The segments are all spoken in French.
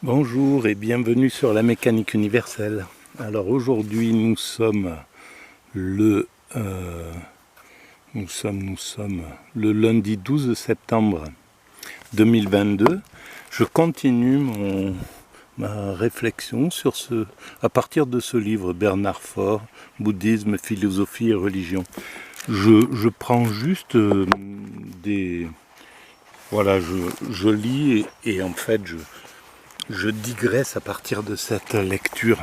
Bonjour et bienvenue sur la mécanique universelle. Alors aujourd'hui le euh, nous sommes le lundi 12 septembre 2022. Je continue ma réflexion à partir de ce livre Bernard Faure, Bouddhisme, philosophie et religion. Je prends juste voilà, je lis et en fait je digresse à partir de cette lecture.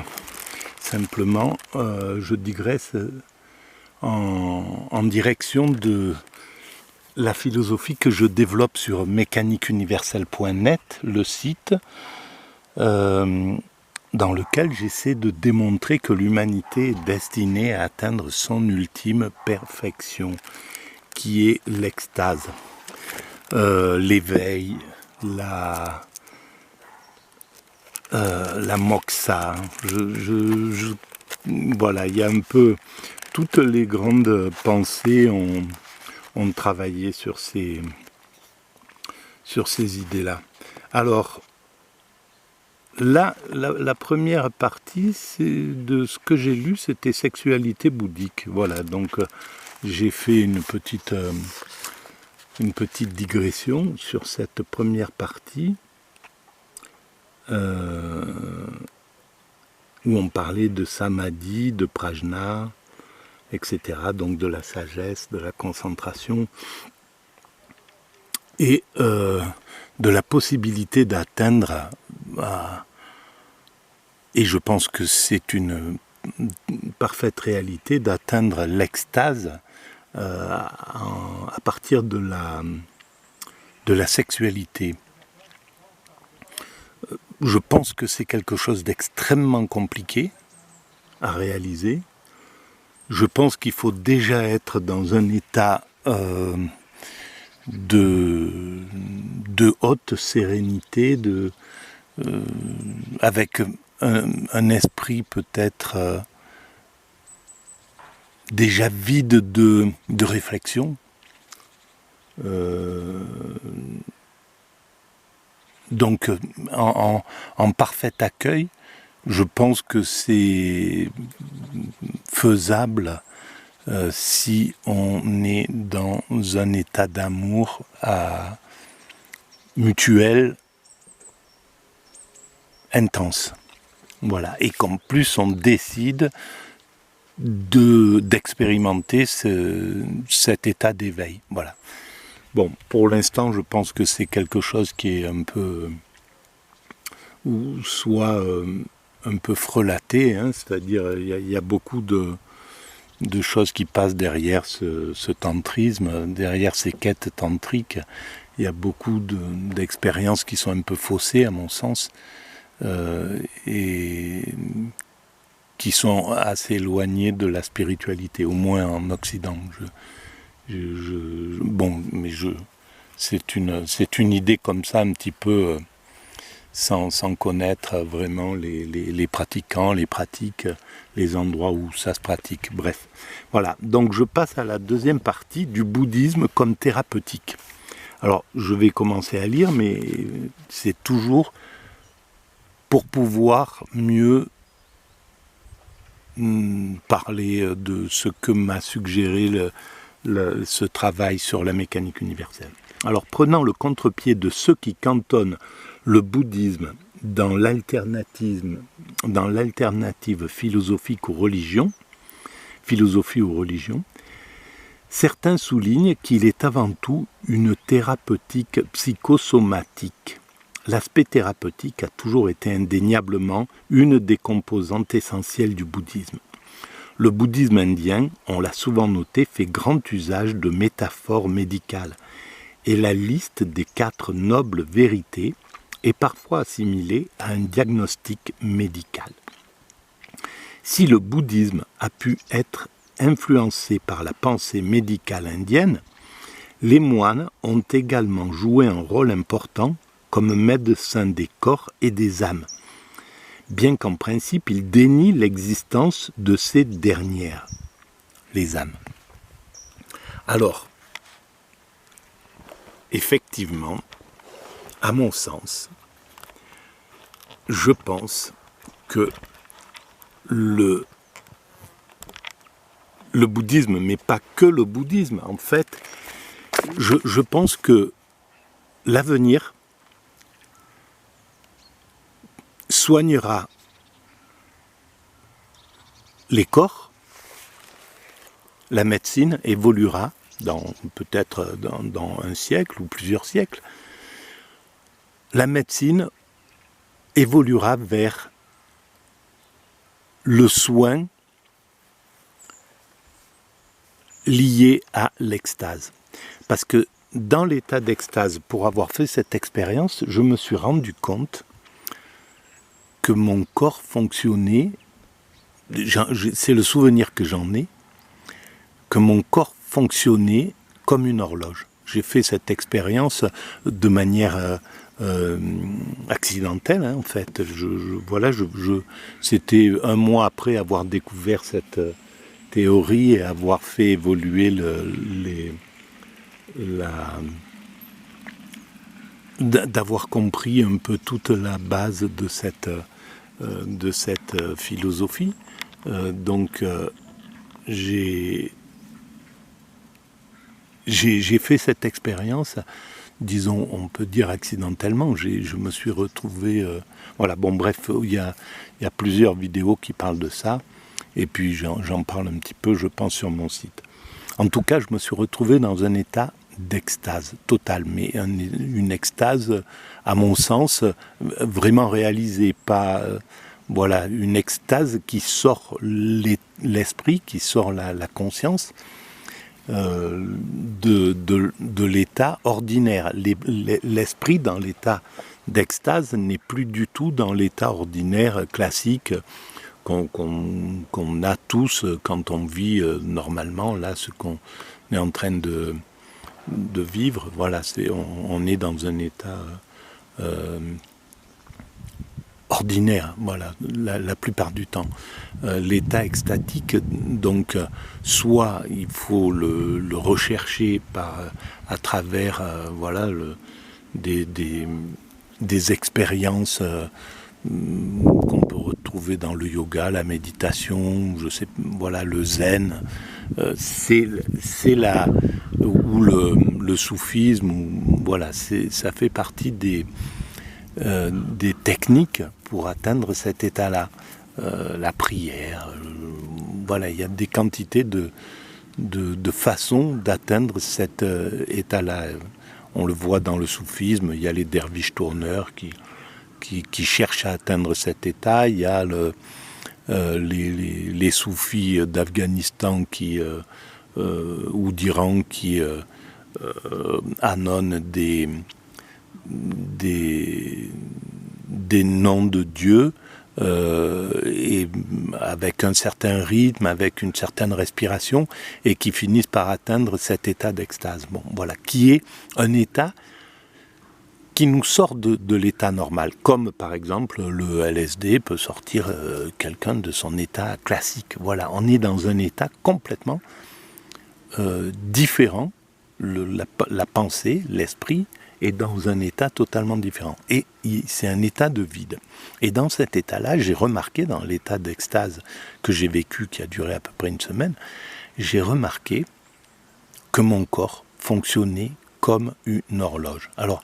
Simplement, je digresse en direction de la philosophie que je développe sur mécaniqueuniverselle.net, le site, dans lequel j'essaie de démontrer que l'humanité est destinée à atteindre son ultime perfection, qui est l'extase, l'éveil, la moxa. Voilà, il y a un peu toutes les grandes pensées ont travaillé sur ces idées-là. Alors, là, la première partie de ce que j'ai lu, c'était sexualité bouddhique. Voilà, donc j'ai fait une petite digression sur cette première partie où on parlait de samadhi, de prajna, etc. Donc de la sagesse, de la concentration et de la possibilité d'atteindre, et je pense que c'est une parfaite réalité, d'atteindre l'extase à partir de la sexualité. Je pense que c'est quelque chose d'extrêmement compliqué à réaliser. Je pense qu'il faut déjà être dans un état de haute sérénité, avec un esprit peut-être déjà vide de réflexion. Donc en parfait accueil, je pense que c'est faisable si on est dans un état d'amour mutuel intense. Voilà. Et qu'en plus on décide d'expérimenter cet état d'éveil. Voilà. Bon, pour l'instant, je pense que c'est quelque chose qui est un peu, ou soit un peu frelaté, hein, c'est-à-dire il y a beaucoup de choses qui passent derrière ce tantrisme, derrière ces quêtes tantriques. Il y a beaucoup d'expériences qui sont un peu faussées, à mon sens, et qui sont assez éloignées de la spiritualité, au moins en Occident. Bon, mais c'est une idée comme ça, un petit peu sans connaître vraiment les pratiquants, les pratiques, les endroits où ça se pratique. Bref, voilà. Donc je passe à la deuxième partie du bouddhisme comme thérapeutique. Alors, je vais commencer à lire, mais c'est toujours pour pouvoir mieux parler de ce que m'a suggéré ce travail sur la mécanique universelle. Alors, prenant le contre-pied de ceux qui cantonnent le bouddhisme dans l'alternative philosophie ou religion, certains soulignent qu'il est avant tout une thérapeutique psychosomatique. L'aspect thérapeutique a toujours été indéniablement une des composantes essentielles du bouddhisme. Le bouddhisme indien, on l'a souvent noté, fait grand usage de métaphores médicales, et la liste des 4 nobles vérités est parfois assimilée à un diagnostic médical. Si le bouddhisme a pu être influencé par la pensée médicale indienne, les moines ont également joué un rôle important comme médecins des corps et des âmes, bien qu'en principe ils dénient l'existence de ces dernières, les âmes. Alors, effectivement, à mon sens, je pense que le bouddhisme, mais pas que le bouddhisme, en fait, je pense que l'avenir soignera les corps, la médecine évoluera peut-être dans un siècle ou plusieurs siècles. La médecine évoluera vers le soin lié à l'extase. Parce que dans l'état d'extase, pour avoir fait cette expérience, je me suis rendu compte que mon corps fonctionnait, c'est le souvenir que j'en ai, que mon corps fonctionnait comme une horloge. J'ai fait cette expérience de manière accidentelle, hein, en fait. C'était un mois après avoir découvert cette théorie et avoir fait évoluer d'avoir compris un peu toute la base de cette philosophie. Donc j'ai fait cette expérience, disons, on peut dire accidentellement. Je me suis retrouvé... voilà, bon, bref, il y a plusieurs vidéos qui parlent de ça, et puis j'en parle un petit peu, je pense, sur mon site. En tout cas, je me suis retrouvé dans un état d'extase totale, mais une extase, à mon sens, vraiment réalisée, pas... voilà, une extase qui sort l'esprit, qui sort la conscience, de l'état ordinaire. L'esprit dans l'état d'extase n'est plus du tout dans l'état ordinaire classique qu'on a tous quand on vit normalement, là, ce qu'on est en train de vivre. Voilà, on est dans un état ordinaire, voilà, la plupart du temps. L'état extatique, donc, soit il faut le rechercher à travers voilà, des expériences qu'on peut retrouver dans le yoga, la méditation, voilà, le zen, c'est là où le soufisme, voilà, ça fait partie des techniques pour atteindre cet état-là. La prière, voilà, il y a des quantités de façons d'atteindre cet état-là. On le voit dans le soufisme, il y a les derviches tourneurs qui cherchent à atteindre cet état, il y a les soufis d'Afghanistan ou d'Iran qui annonnent des noms de Dieu, et avec un certain rythme, avec une certaine respiration, et qui finissent par atteindre cet état d'extase. Bon, voilà, qui est un état qui nous sort de l'état normal, comme par exemple le LSD peut sortir quelqu'un de son état classique. Voilà, on est dans un état complètement différent, la pensée, l'esprit, est dans un état totalement différent. Et c'est un état de vide. Et dans cet état-là, j'ai remarqué, dans l'état d'extase que j'ai vécu, qui a duré à peu près une semaine, j'ai remarqué que mon corps fonctionnait comme une horloge. Alors,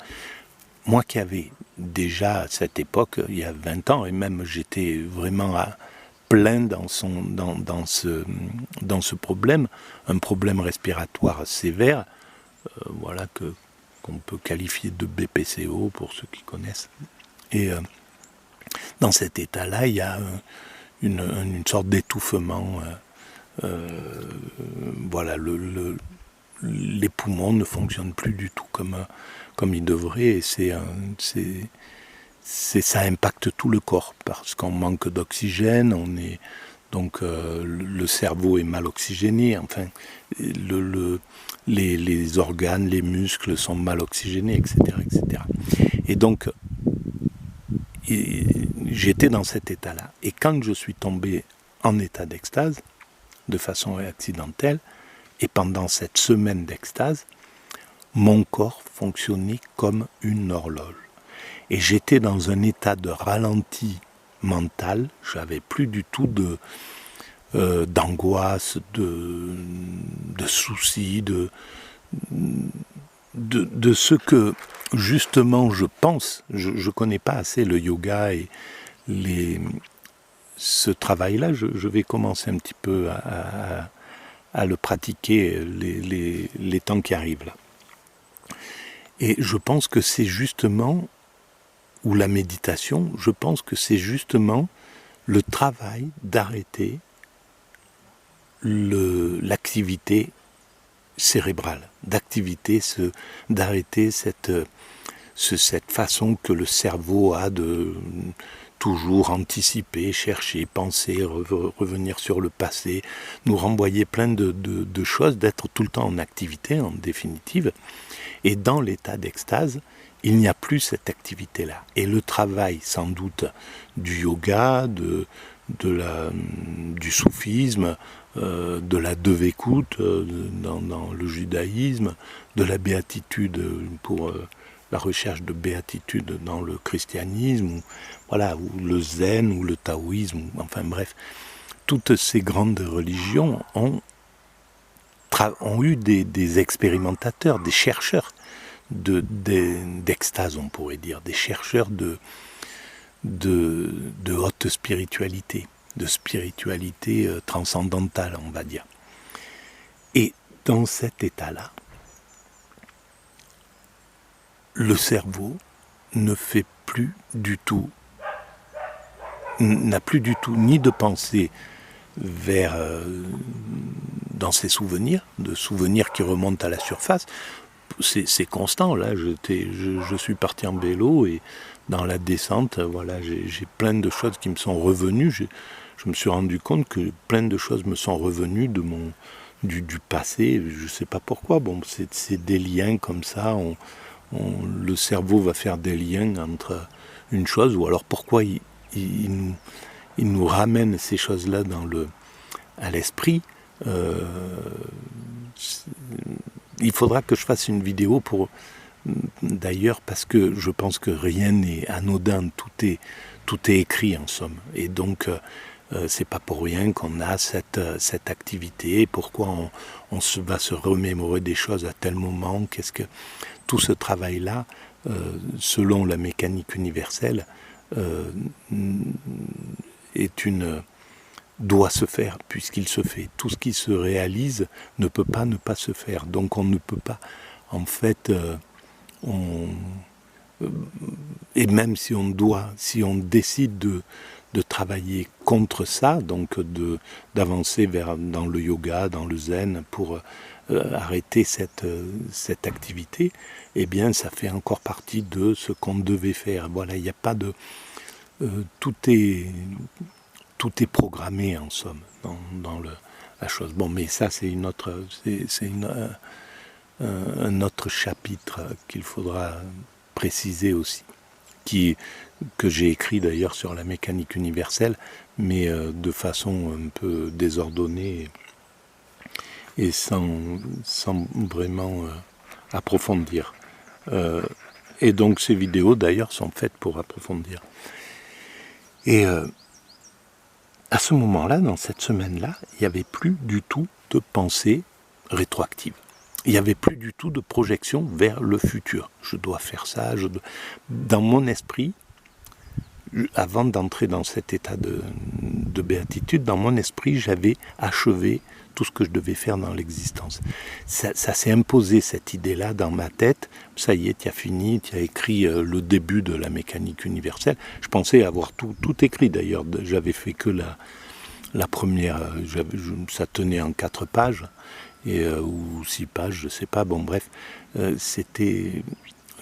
moi qui avais déjà à cette époque, il y a 20 ans, et même j'étais vraiment plein dans ce problème, un problème respiratoire sévère, voilà, qu'on peut qualifier de BPCO pour ceux qui connaissent. Et dans cet état-là, il y a une sorte d'étouffement. Voilà, les poumons ne fonctionnent plus du tout comme ils devraient, et ça impacte tout le corps parce qu'on manque d'oxygène, donc le cerveau est mal oxygéné, enfin les organes, les muscles sont mal oxygénés, etc., etc. Et donc j'étais dans cet état-là. Et quand je suis tombé en état d'extase, de façon accidentelle, et pendant cette semaine d'extase, mon corps fonctionnait comme une horloge. Et j'étais dans un état de ralenti mental, j'avais plus du tout d'angoisse, de soucis, de ce que justement je pense. Je ne connais pas assez le yoga et ce travail-là. Je vais commencer un petit peu à le pratiquer les temps qui arrivent là. Et je pense que c'est justement, ou la méditation, je pense que c'est justement le travail d'arrêter l'activité cérébrale, d'arrêter cette façon que le cerveau a de toujours anticiper, chercher, penser, revenir sur le passé, nous renvoyer plein de choses, d'être tout le temps en activité en définitive. Et dans l'état d'extase, il n'y a plus cette activité-là. Et le travail, sans doute, du yoga, du soufisme, de la devekut dans le judaïsme, de la béatitude pour la recherche de béatitude dans le christianisme, ou le zen, ou le taoïsme, enfin bref, toutes ces grandes religions ont eu des expérimentateurs, des chercheurs d'extase, on pourrait dire, des chercheurs de haute spiritualité, de spiritualité transcendantale, on va dire. Et dans cet état-là, le cerveau ne fait plus du tout, n'a plus du tout ni de pensée vers dans ses souvenirs, de souvenirs qui remontent à la surface. C'est constant, là, je suis parti en vélo et dans la descente, j'ai plein de choses qui me sont revenues. Je me suis rendu compte que plein de choses me sont revenues du passé, je ne sais pas pourquoi. Bon, c'est des liens comme ça, le cerveau va faire des liens entre une chose, ou alors pourquoi il nous ramène ces choses-là à l'esprit. Il faudra que je fasse une vidéo d'ailleurs, parce que je pense que rien n'est anodin, tout est écrit en somme. Et donc, c'est pas pour rien qu'on a cette activité, pourquoi on va se remémorer des choses à tel moment, tout ce travail-là, selon la mécanique universelle, doit se faire, puisqu'il se fait. Tout ce qui se réalise ne peut pas ne pas se faire. Donc on ne peut pas, en fait, et même si on décide de travailler contre ça, donc d'avancer dans le yoga, dans le zen, pour arrêter cette activité, eh bien ça fait encore partie de ce qu'on devait faire. Voilà, il n'y a pas de... tout est programmé en somme dans la chose. Bon, mais ça c'est un autre chapitre qu'il faudra préciser aussi, que j'ai écrit d'ailleurs sur la mécanique universelle, mais de façon un peu désordonnée et sans vraiment approfondir. Et donc ces vidéos d'ailleurs sont faites pour approfondir. Et à ce moment-là, dans cette semaine-là, il n'y avait plus du tout de pensée rétroactive. Il n'y avait plus du tout de projection vers le futur. Je dois faire ça. Dans mon esprit, avant d'entrer dans cet état de béatitude, dans mon esprit, j'avais achevé tout ce que je devais faire dans l'existence. Ça s'est imposé, cette idée-là, dans ma tête. Ça y est, tu as fini, tu as écrit le début de la mécanique universelle. Je pensais avoir tout écrit, d'ailleurs. J'avais fait que la première, ça tenait en 4 pages, ou 6 pages, je ne sais pas. Bon, bref, c'était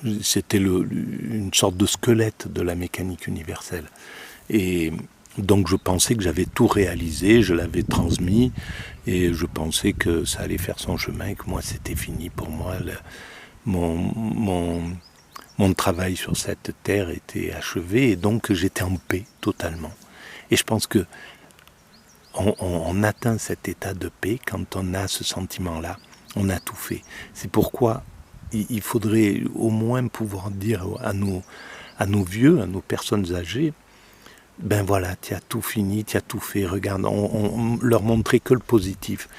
une sorte de squelette de la mécanique universelle. Et donc je pensais que j'avais tout réalisé, je l'avais transmis, et je pensais que ça allait faire son chemin, et que moi c'était fini pour moi. Mon travail sur cette terre était achevé, et donc j'étais en paix totalement. Et je pense que on atteint cet état de paix quand on a ce sentiment-là. On a tout fait. C'est pourquoi il faudrait au moins pouvoir dire à à nos vieux, à nos personnes âgées, ben voilà, tu as tout fini, tu as tout fait, regarde, on leur montrait que le positif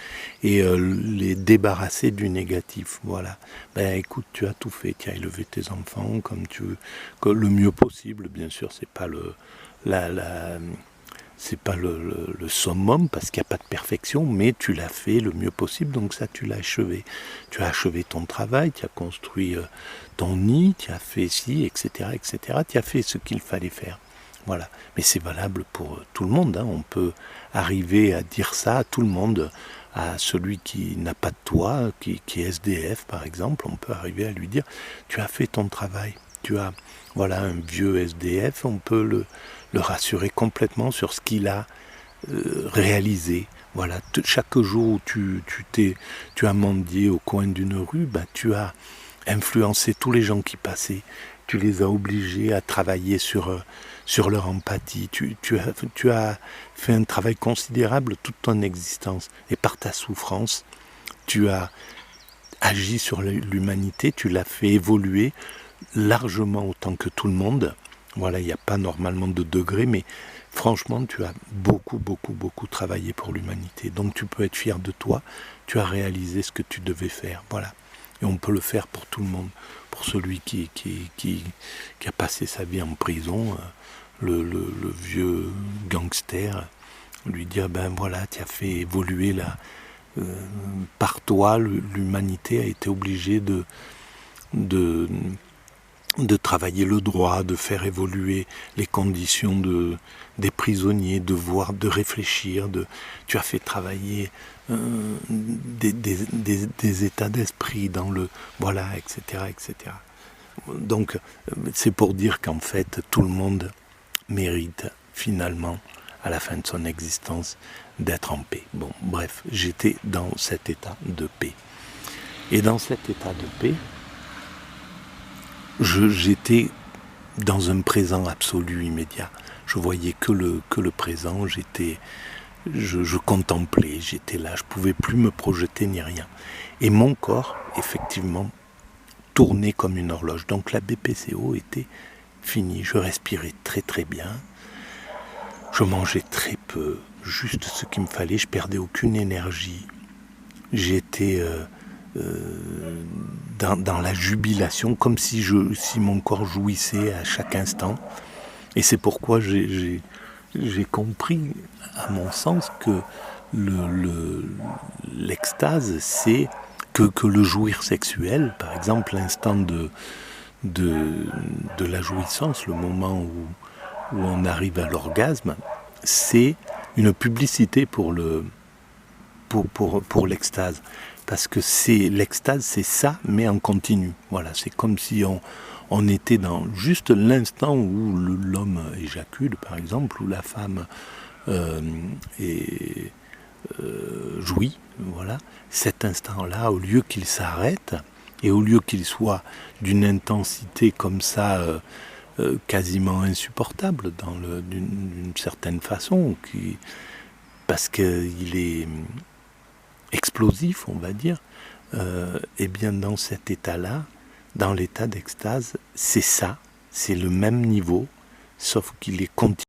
et les débarrasser du négatif, voilà. Ben écoute, tu as tout fait, tu as élevé tes enfants comme tu veux, le mieux possible, bien sûr, c'est pas c'est pas le summum parce qu'il n'y a pas de perfection, mais tu l'as fait le mieux possible, donc ça tu l'as achevé. Tu as achevé ton travail, tu as construit ton nid, tu as fait ci, etc., etc. Tu as fait ce qu'il fallait faire. Voilà. Mais c'est valable pour tout le monde. Hein. On peut arriver à dire ça à tout le monde, à celui qui n'a pas de toit, qui est SDF par exemple. On peut arriver à lui dire tu as fait ton travail. Tu as, voilà, un vieux SDF, on peut le rassurer complètement sur ce qu'il a réalisé. Voilà, chaque jour où tu as mendié au coin d'une rue, bah, tu as influencé tous les gens qui passaient. Tu les as obligés à travailler sur leur empathie. Tu as fait un travail considérable toute ton existence. Et par ta souffrance, tu as agi sur l'humanité, tu l'as fait évoluer largement autant que tout le monde. Voilà, il n'y a pas normalement de degré, mais franchement, tu as beaucoup, beaucoup, beaucoup travaillé pour l'humanité. Donc tu peux être fier de toi, tu as réalisé ce que tu devais faire. Voilà. Et on peut le faire pour tout le monde. Pour celui qui a passé sa vie en prison, le vieux gangster, lui dire, ben voilà, tu as fait évoluer par toi, l'humanité a été obligée de travailler le droit, de faire évoluer les conditions des prisonniers, de réfléchir, tu as fait travailler des états d'esprit dans voilà, etc., etc. Donc, c'est pour dire qu'en fait, tout le monde mérite finalement, à la fin de son existence, d'être en paix. Bon, bref, j'étais dans cet état de paix. Et dans cet état de paix, j'étais dans un présent absolu immédiat. Je voyais que le présent, je contemplais, j'étais là, je ne pouvais plus me projeter ni rien. Et mon corps, effectivement, tournait comme une horloge. Donc la BPCO était finie, je respirais très très bien, je mangeais très peu, juste ce qu'il me fallait, je perdais aucune énergie. J'étais dans la jubilation, comme si mon corps jouissait à chaque instant. Et c'est pourquoi j'ai compris, à mon sens, que l'extase, c'est que le jouir sexuel, par exemple l'instant de la jouissance, le moment où on arrive à l'orgasme, c'est une publicité pour l'extase. Parce que l'extase, c'est ça, mais en continu. Voilà, c'est comme si on était dans juste l'instant où l'homme éjacule, par exemple, où la femme jouit. Voilà, cet instant-là, au lieu qu'il s'arrête, et au lieu qu'il soit d'une intensité comme ça, quasiment insupportable, d'une certaine façon, parce qu'il est explosif, on va dire, et bien dans cet état-là, dans l'état d'extase, c'est ça, c'est le même niveau, sauf qu'il est continu.